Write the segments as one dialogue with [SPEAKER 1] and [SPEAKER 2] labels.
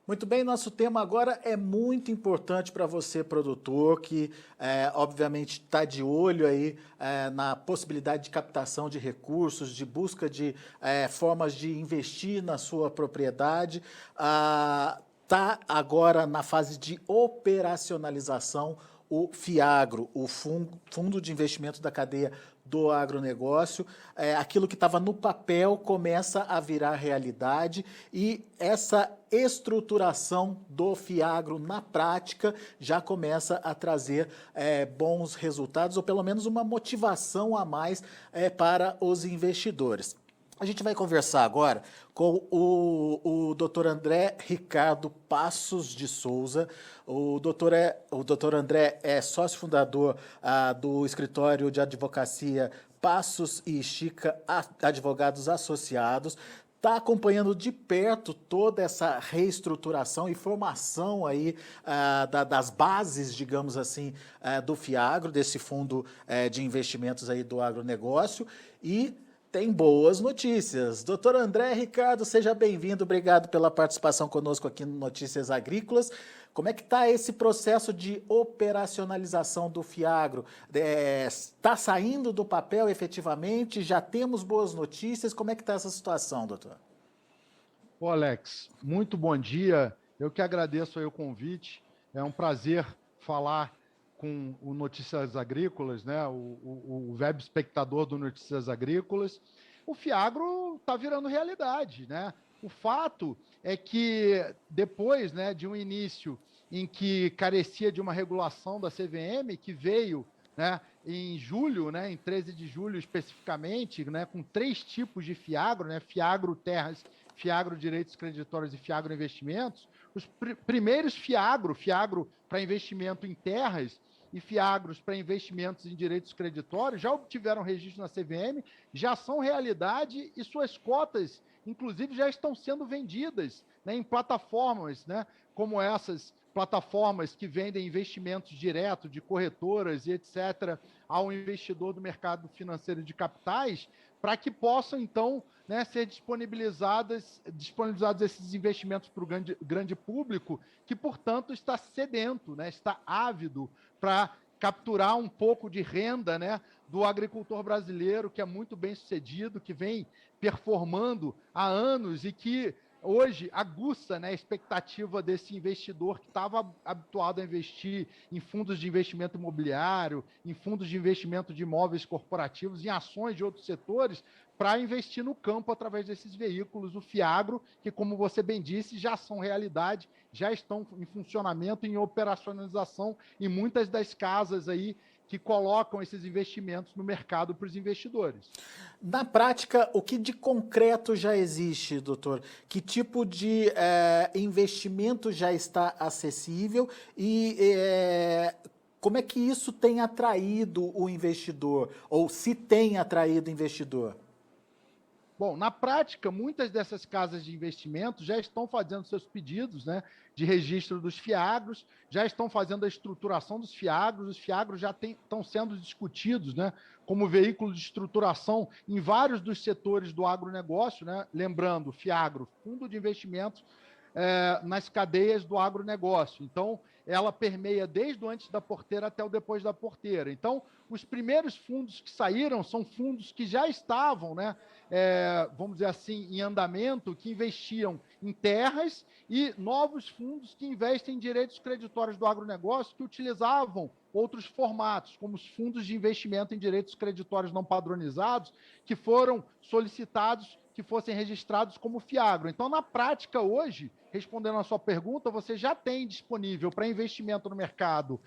[SPEAKER 1] Muito bem, nosso tema agora é muito importante para você, produtor, que obviamente está de olho aí na possibilidade de captação de recursos, de busca de formas de investir na sua propriedade. Está agora na fase de operacionalização o FIAGRO, o Fundo de Investimento da Cadeia do Agronegócio. Aquilo que estava no papel começa a virar realidade e essa estruturação do FIAGRO na prática já começa a trazer bons resultados, ou pelo menos uma motivação a mais para os investidores. A gente vai conversar agora com o Dr. André Ricardo Passos de Souza. O Dr. André é sócio fundador do escritório de advocacia Passos e Chica Advogados Associados. Está acompanhando de perto toda essa reestruturação e formação aí das bases, digamos assim, do FIAGRO, desse fundo de investimentos aí do agronegócio, e tem boas notícias. Doutor André Ricardo, seja bem-vindo, obrigado pela participação conosco aqui no Notícias Agrícolas. Como é que está esse processo de operacionalização do FIAGRO? Está saindo do papel efetivamente? Já temos boas notícias? Como é que está essa situação, doutor?
[SPEAKER 2] Ô Alex, muito bom dia. Eu que agradeço aí o convite. É um prazer falar com o Notícias Agrícolas, né? O web espectador do Notícias Agrícolas. O FIAGRO está virando realidade, né? O fato é que depois, né, de um início em que carecia de uma regulação da CVM, que veio, né, em julho, né, em 13 de julho especificamente, né, com 3 tipos de FIAGRO, né, FIAGRO Terras, FIAGRO Direitos Creditórios e FIAGRO Investimentos. Os primeiros FIAGRO para investimento em terras e FIAGROS para investimentos em direitos creditórios já obtiveram registro na CVM, já são realidade e suas cotas, inclusive, já estão sendo vendidas, né, em plataformas, né, como essas plataformas que vendem investimentos direto de corretoras e etc. ao investidor do mercado financeiro de capitais, para que possam, então, né, ser disponibilizados esses investimentos para o grande público, que, portanto, está sedento, né, está ávido para capturar um pouco de renda, né, do agricultor brasileiro, que é muito bem sucedido, que vem performando há anos e que hoje aguça, né, a expectativa desse investidor que estava habituado a investir em fundos de investimento imobiliário, em fundos de investimento de imóveis corporativos, em ações de outros setores, para investir no campo através desses veículos, o FIAGRO, que, como você bem disse, já são realidade, já estão em funcionamento, em operacionalização em muitas das casas aí que colocam esses investimentos no mercado para os investidores.
[SPEAKER 1] Na prática, o que de concreto já existe, doutor? Que tipo de investimento já está acessível e como é que isso tem atraído o investidor? Ou se tem atraído o investidor?
[SPEAKER 2] Bom, na prática, muitas dessas casas de investimento já estão fazendo seus pedidos, né, de registro dos FIAGROS, já estão fazendo a estruturação dos FIAGROS, os FIAGROS já estão sendo discutidos, né, como veículo de estruturação em vários dos setores do agronegócio, né, lembrando, FIAGRO, Fundo de Investimentos nas cadeias do agronegócio. Então, ela permeia desde o antes da porteira até o depois da porteira. Então, os primeiros fundos que saíram são fundos que já estavam, né, vamos dizer assim, em andamento, que investiam em terras, e novos fundos que investem em direitos creditórios do agronegócio, que utilizavam outros formatos, como os fundos de investimento em direitos creditórios não padronizados, que foram solicitados que fossem registrados como FIAGRO. Então, na prática, hoje, respondendo à sua pergunta, você já tem disponível para investimento no mercado,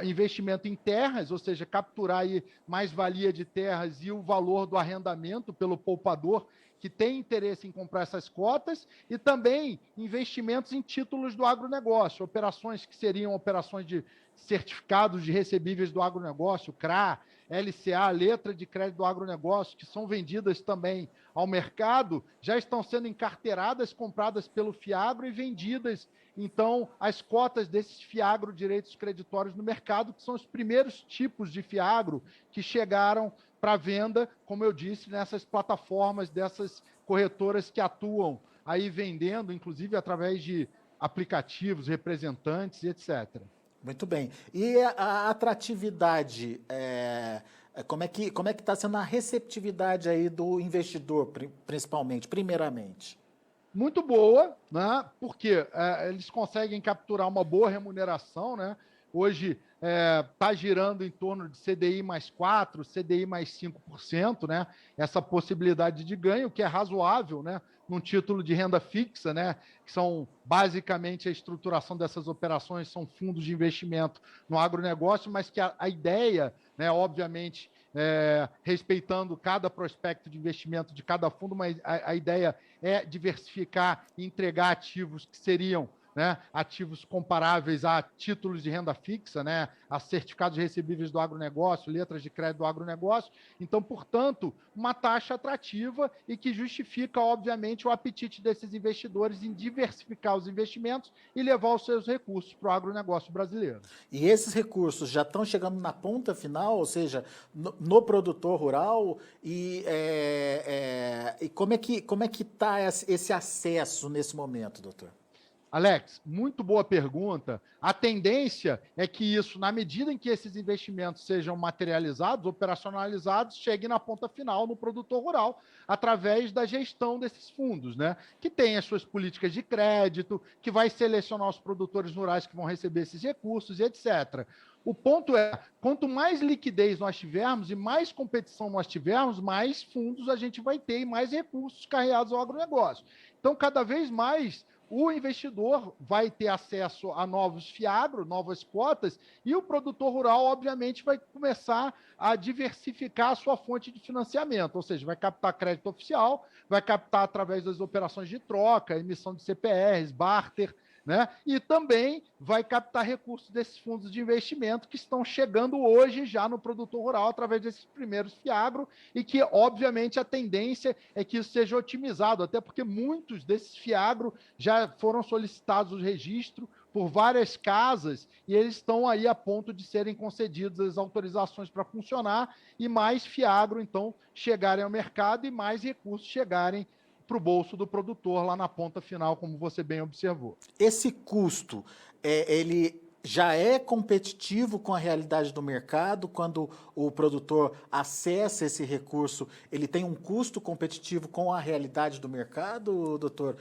[SPEAKER 2] investimento em terras, ou seja, capturar aí mais-valia de terras e o valor do arrendamento pelo poupador que tem interesse em comprar essas cotas, e também investimentos em títulos do agronegócio, operações que seriam operações de certificados de recebíveis do agronegócio, CRA, LCA, letra de crédito do agronegócio, que são vendidas também ao mercado, já estão sendo encarteiradas, compradas pelo FIAGRO e vendidas, então, as cotas desses FIAGRO direitos creditórios no mercado, que são os primeiros tipos de FIAGRO que chegaram para venda, como eu disse, nessas plataformas dessas corretoras que atuam aí vendendo, inclusive através de aplicativos, representantes, etc.
[SPEAKER 1] Muito bem. E a atratividade, como é que está sendo a receptividade aí do investidor, principalmente, primeiramente?
[SPEAKER 2] Muito boa, né? Porque eles conseguem capturar uma boa remuneração, né? Hoje está girando em torno de CDI mais 4%, CDI mais 5%, né? Essa possibilidade de ganho, que é razoável, né? Num título de renda fixa, né? Que são basicamente a estruturação dessas operações, são fundos de investimento no agronegócio, mas que a ideia, né, obviamente, respeitando cada prospecto de investimento de cada fundo, mas a ideia é diversificar e entregar ativos que seriam, né, ativos comparáveis a títulos de renda fixa, né, a certificados recebíveis do agronegócio, letras de crédito do agronegócio. Então, portanto, uma taxa atrativa e que justifica, obviamente, o apetite desses investidores em diversificar os investimentos e levar os seus recursos para o agronegócio brasileiro.
[SPEAKER 1] E esses recursos já estão chegando na ponta final, ou seja, no produtor rural, e como é que está esse acesso nesse momento, doutor?
[SPEAKER 2] Alex, muito boa pergunta. A tendência é que isso, na medida em que esses investimentos sejam materializados, operacionalizados, chegue na ponta final no produtor rural, através da gestão desses fundos, né? Que tem as suas políticas de crédito, que vai selecionar os produtores rurais que vão receber esses recursos e etc. O ponto é, quanto mais liquidez nós tivermos e mais competição nós tivermos, mais fundos a gente vai ter e mais recursos carreados ao agronegócio. Então, cada vez mais o investidor vai ter acesso a novos fiagro, novas cotas, e o produtor rural, obviamente, vai começar a diversificar a sua fonte de financiamento, ou seja, vai captar crédito oficial, vai captar através das operações de troca, emissão de CPRs, barter, né? E também vai captar recursos desses fundos de investimento que estão chegando hoje já no produtor rural através desses primeiros fiagro e que, obviamente, a tendência é que isso seja otimizado, até porque muitos desses fiagro já foram solicitados o registro por várias casas e eles estão aí a ponto de serem concedidas as autorizações para funcionar e mais fiagro, então, chegarem ao mercado e mais recursos chegarem para o bolso do produtor lá na ponta final, como você bem observou.
[SPEAKER 1] Esse custo, ele já é competitivo com a realidade do mercado? Quando o produtor acessa esse recurso, ele tem um custo competitivo com a realidade do mercado, doutor?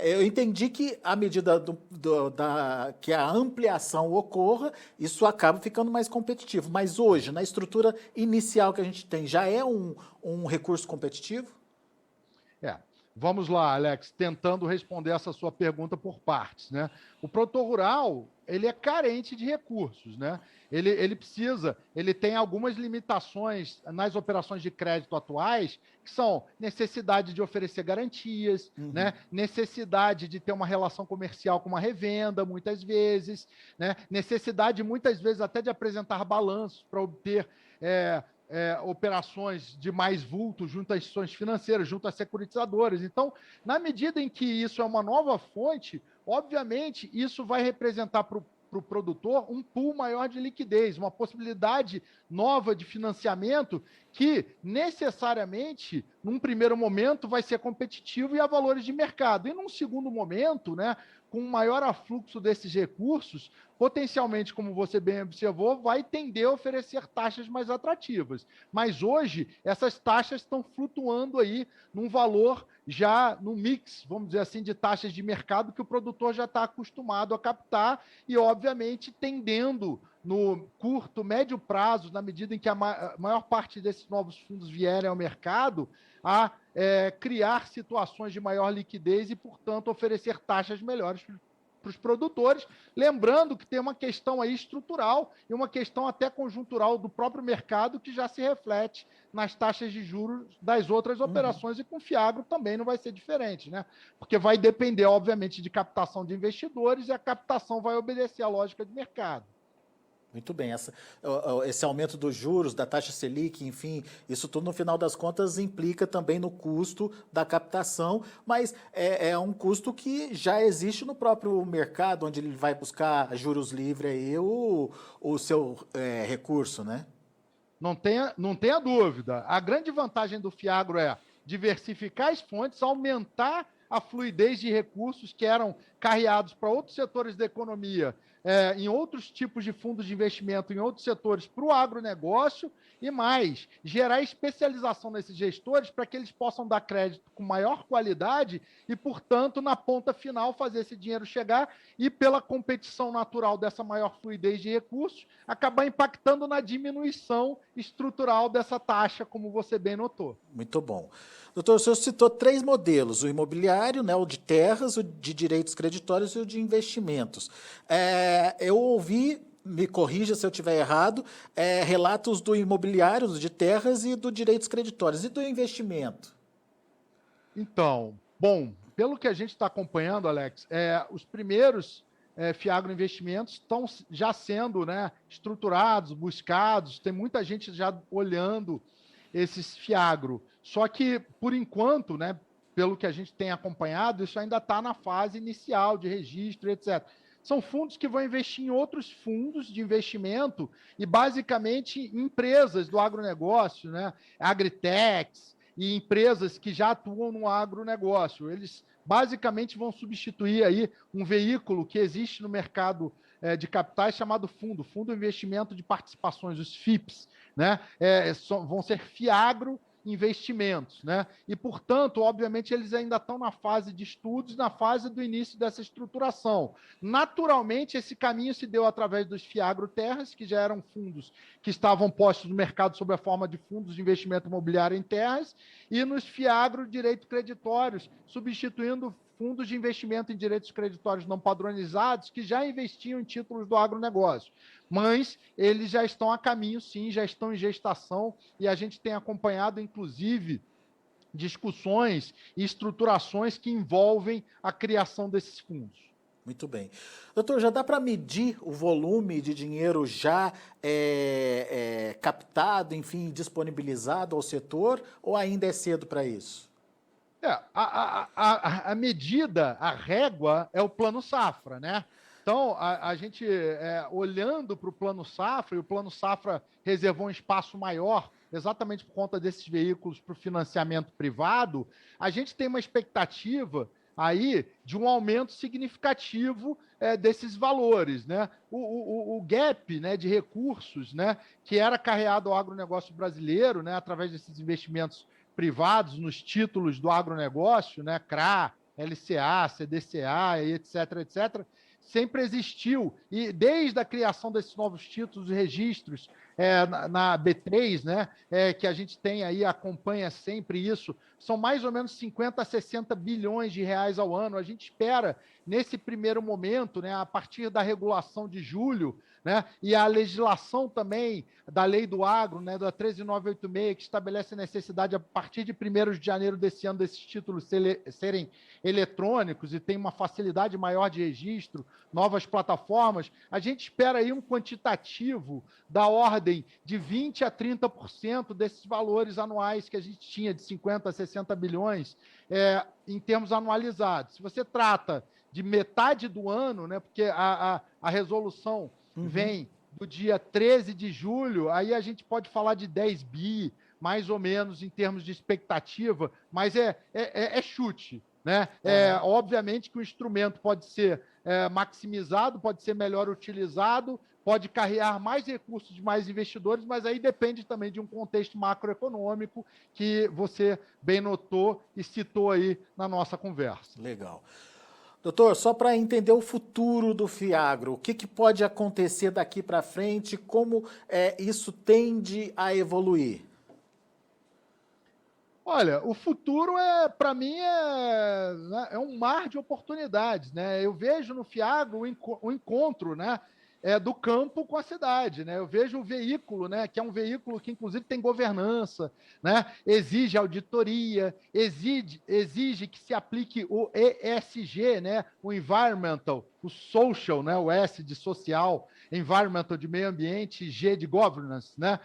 [SPEAKER 1] Eu entendi que à medida que a ampliação ocorra, isso acaba ficando mais competitivo. Mas hoje, na estrutura inicial que a gente tem, já é um recurso competitivo?
[SPEAKER 2] Vamos lá, Alex, tentando responder essa sua pergunta por partes, né? O produtor rural, ele é carente de recursos, né? Ele tem algumas limitações nas operações de crédito atuais, que são necessidade de oferecer garantias, né? Necessidade de ter uma relação comercial com uma revenda, muitas vezes, né? Necessidade, muitas vezes, até de apresentar balanços para obter operações de mais vulto junto às instituições financeiras, junto às securitizadoras. Então, na medida em que isso é uma nova fonte, obviamente, isso vai representar para o produtor um pool maior de liquidez, uma possibilidade nova de financiamento que necessariamente, num primeiro momento, vai ser competitivo e a valores de mercado. E num segundo momento, né, com um maior afluxo desses recursos, potencialmente, como você bem observou, vai tender a oferecer taxas mais atrativas. Mas hoje, essas taxas estão flutuando aí num valor já no mix, vamos dizer assim, de taxas de mercado que o produtor já está acostumado a captar e, obviamente, tendendo no curto, médio prazo, na medida em que a maior parte desses novos fundos vierem ao mercado, a criar situações de maior liquidez e, portanto, oferecer taxas melhores para os produtores, lembrando que tem uma questão aí estrutural e uma questão até conjuntural do próprio mercado que já se reflete nas taxas de juros das outras operações e com o fiagro também não vai ser diferente, né? Porque vai depender, obviamente, de captação de investidores e a captação vai obedecer à lógica de mercado.
[SPEAKER 1] Muito bem, esse aumento dos juros, da taxa Selic, enfim, isso tudo no final das contas implica também no custo da captação, mas é um custo que já existe no próprio mercado, onde ele vai buscar juros livres aí o seu recurso, né?
[SPEAKER 2] Não tenha dúvida. A grande vantagem do fiagro é diversificar as fontes, aumentar a fluidez de recursos que eram carreados para outros setores da economia, em outros tipos de fundos de investimento, em outros setores, para o agronegócio, e mais, gerar especialização nesses gestores para que eles possam dar crédito com maior qualidade e, portanto, na ponta final, fazer esse dinheiro chegar e, pela competição natural dessa maior fluidez de recursos, acabar impactando na diminuição estrutural dessa taxa, como você bem notou.
[SPEAKER 1] Muito bom. Doutor, o senhor citou 3 modelos, o imobiliário, né, o de terras, o de direitos creditórios e o de investimentos. Eu ouvi, me corrija se eu estiver errado, relatos do imobiliário, do de terras e do direitos creditórios. E do investimento?
[SPEAKER 2] Então, bom, pelo que a gente está acompanhando, Alex, os primeiros Fiagro Investimentos estão já sendo, né, estruturados, buscados, tem muita gente já olhando esses Fiagro. Só que, por enquanto, né, pelo que a gente tem acompanhado, isso ainda está na fase inicial de registro, etc. São fundos que vão investir em outros fundos de investimento e, basicamente, empresas do agronegócio, né, agritechs e empresas que já atuam no agronegócio. Eles, basicamente, vão substituir aí um veículo que existe no mercado de capitais chamado Fundo de Investimento de Participações, os FIPs, né? Vão ser Fiagro Investimentos, né? E, portanto, obviamente, eles ainda estão na fase de estudos, na fase do início dessa estruturação. Naturalmente, esse caminho se deu através dos Fiagro Terras, que já eram fundos que estavam postos no mercado sob a forma de fundos de investimento imobiliário em terras, e nos Fiagro Direitos Creditórios, substituindo fundos de investimento em direitos creditórios não padronizados que já investiam em títulos do agronegócio. Mas eles já estão a caminho, sim, já estão em gestação, e a gente tem acompanhado, inclusive, discussões e estruturações que envolvem a criação desses fundos.
[SPEAKER 1] Muito bem. Doutor, já dá para medir o volume de dinheiro já captado, enfim, disponibilizado ao setor, ou ainda é cedo para isso?
[SPEAKER 2] A medida, a régua é o Plano Safra, né? Então, a gente, olhando para o Plano Safra, e o Plano Safra reservou um espaço maior, exatamente por conta desses veículos para o financiamento privado, a gente tem uma expectativa aí de um aumento significativo desses valores, né? O gap, né, de recursos, né, que era carreado ao agronegócio brasileiro, né, através desses investimentos privados nos títulos do agronegócio, né, CRA, LCA, CDCA, etc., etc., sempre existiu. E desde a criação desses novos títulos e registros na B3, né, que a gente tem aí, acompanha sempre isso, são mais ou menos 50 a 60 bilhões de reais ao ano. A gente espera, nesse primeiro momento, né, a partir da regulação de julho, né, e a legislação também da Lei do Agro, né, da 13986, que estabelece a necessidade, a partir de 1º de janeiro desse ano, desses títulos serem eletrônicos e tem uma facilidade maior de registro, novas plataformas, a gente espera aí um quantitativo da ordem de 20% a 30% desses valores anuais que a gente tinha, de 50 a 60 bilhões, em termos anualizados. Se você trata de metade do ano, né, porque a resolução vem do dia 13 de julho, aí a gente pode falar de 10 bi, mais ou menos, em termos de expectativa, mas é chute, né? Obviamente que o instrumento pode ser maximizado, pode ser melhor utilizado, pode carregar mais recursos de mais investidores, mas aí depende também de um contexto macroeconômico que você bem notou e citou aí na nossa conversa.
[SPEAKER 1] Legal. Doutor, só para entender o futuro do Fiagro, o que pode acontecer daqui para frente, como isso tende a evoluir?
[SPEAKER 2] Olha, o futuro, para mim, é um mar de oportunidades, né? Eu vejo no Fiagro o encontro, né, do campo com a cidade, né? Eu vejo o veículo, né, que é um veículo que, inclusive, tem governança, né? Exige auditoria, exige que se aplique o ESG, né? O environmental, o social, né? O S de social, environmental de meio ambiente, G de governance, né?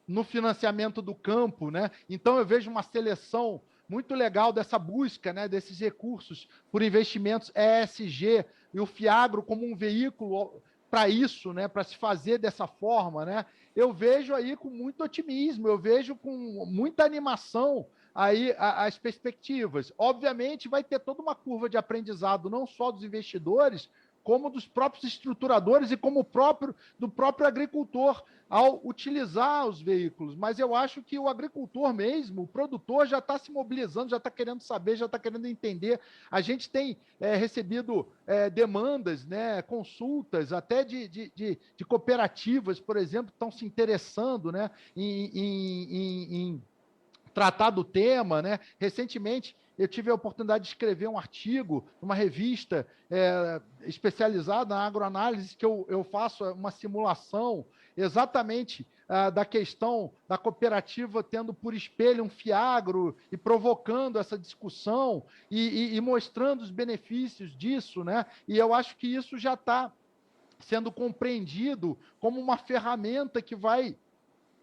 [SPEAKER 2] No financiamento do campo, né? Então eu vejo uma seleção muito legal dessa busca, né, desses recursos por investimentos ESG e o Fiagro como um veículo para isso, né, para se fazer dessa forma, né? Eu vejo aí com muito otimismo, eu vejo com muita animação aí as perspectivas. Obviamente, vai ter toda uma curva de aprendizado, não só dos investidores, como dos próprios estruturadores e como do próprio agricultor ao utilizar os veículos. Mas eu acho que o agricultor mesmo, o produtor, já está se mobilizando, já está querendo saber, já está querendo entender. A gente tem recebido demandas, né, consultas, até de cooperativas, por exemplo, estão se interessando, né, em tratar do tema, né? Recentemente, eu tive a oportunidade de escrever um artigo numa revista especializada na agroanálise, que eu faço uma simulação exatamente da questão da cooperativa tendo por espelho um Fiagro e provocando essa discussão e mostrando os benefícios disso, né? E eu acho que isso já está sendo compreendido como uma ferramenta que vai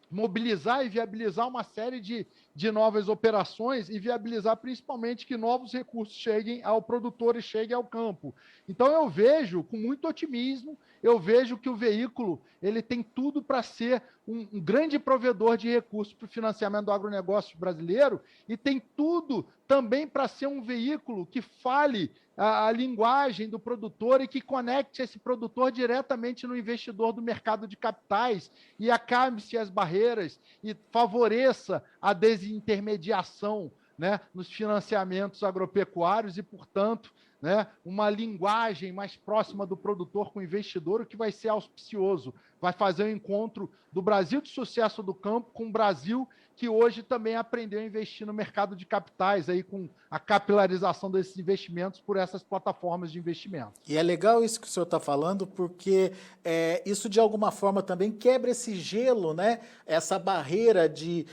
[SPEAKER 2] mobilizar e viabilizar uma série de novas operações e viabilizar principalmente que novos recursos cheguem ao produtor e cheguem ao campo. Então eu vejo com muito otimismo, eu vejo que o veículo ele tem tudo para ser um grande provedor de recursos para o financiamento do agronegócio brasileiro e tem tudo também para ser um veículo que fale a linguagem do produtor e que conecte esse produtor diretamente no investidor do mercado de capitais e acabe-se as barreiras e favoreça a desintermediação, né, nos financiamentos agropecuários e, portanto, né, uma linguagem mais próxima do produtor com o investidor, o que vai ser auspicioso, vai fazer o encontro do Brasil de sucesso do campo com o Brasil que hoje também aprendeu a investir no mercado de capitais, aí com a capilarização desses investimentos por essas plataformas de investimento.
[SPEAKER 1] E é legal isso que o senhor está falando, porque isso de alguma forma também quebra esse gelo, né? Essa barreira que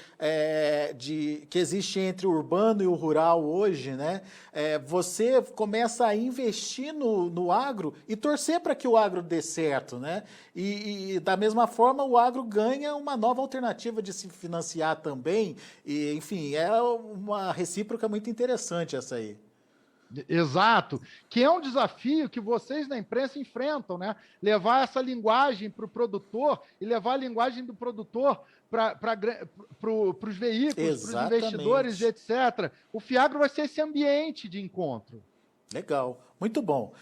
[SPEAKER 1] existe entre o urbano e o rural hoje, né? Você começa a investir no agro e torcer para que o agro dê certo, né? E da mesma forma o agro ganha uma nova alternativa de se financiar também. E, enfim, é uma recíproca muito interessante essa aí.
[SPEAKER 2] Exato, que é um desafio que vocês na imprensa enfrentam, né? Levar essa linguagem para o produtor e levar a linguagem do produtor para os veículos, para os investidores, etc. O Fiagro vai ser esse ambiente de encontro.
[SPEAKER 1] Legal, muito bom.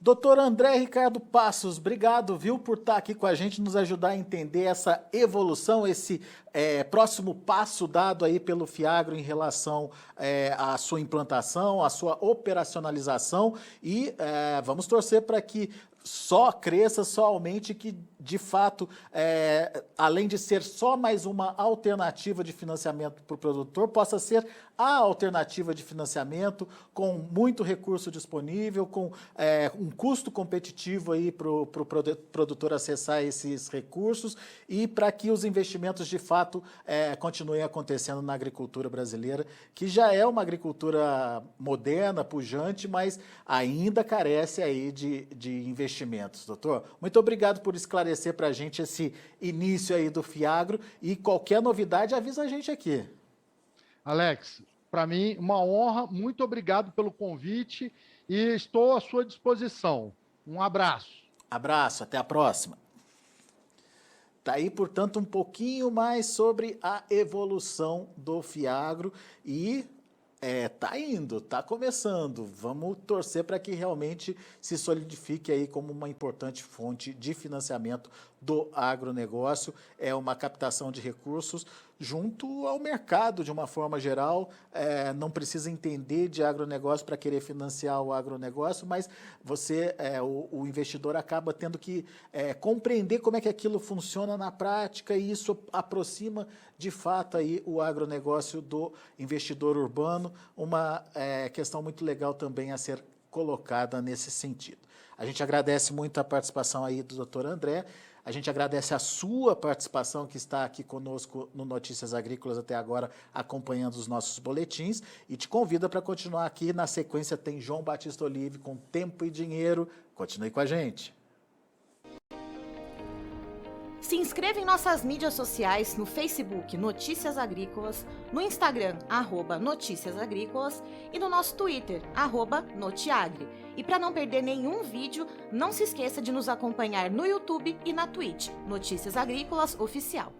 [SPEAKER 1] Doutor André Ricardo Passos, obrigado, viu, por estar aqui com a gente, nos ajudar a entender essa evolução, esse próximo passo dado aí pelo Fiagro em relação à sua implantação, à sua operacionalização e vamos torcer para que só cresça, só aumente, que de fato, além de ser só mais uma alternativa de financiamento para o produtor, possa ser a alternativa de financiamento com muito recurso disponível, com um custo competitivo aí para o produtor acessar esses recursos e para que os investimentos de fato continuem acontecendo na agricultura brasileira, que já é uma agricultura moderna, pujante, mas ainda carece aí de investimentos, doutor. Muito obrigado por esclarecer para a gente esse início aí do Fiagro e qualquer novidade avisa a gente aqui.
[SPEAKER 2] Alex, para mim uma honra, muito obrigado pelo convite e estou à sua disposição. Um abraço. Abraço,
[SPEAKER 1] até a próxima. Tá aí, portanto, um pouquinho mais sobre a evolução do Fiagro e tá indo, tá começando. Vamos torcer para que realmente se solidifique aí como uma importante fonte de financiamento do agronegócio. É uma captação de recursos junto ao mercado de uma forma geral. Não precisa entender de agronegócio para querer financiar o agronegócio, mas o investidor acaba tendo que compreender como é que aquilo funciona na prática e isso aproxima de fato aí o agronegócio do investidor urbano, uma questão muito legal também a ser colocada nesse sentido. A gente agradece muito a participação aí do Dr. André, a gente agradece a sua participação que está aqui conosco no Notícias Agrícolas até agora, acompanhando os nossos boletins, e te convida para continuar aqui. Na sequência tem João Batista Olive com Tempo e Dinheiro. Continue com a gente.
[SPEAKER 3] Se inscreva em nossas mídias sociais, no Facebook Notícias Agrícolas, no Instagram @Notícias Agrícolas e no nosso Twitter @Notiagre. E para não perder nenhum vídeo, não se esqueça de nos acompanhar no YouTube e na Twitch, Notícias Agrícolas Oficial.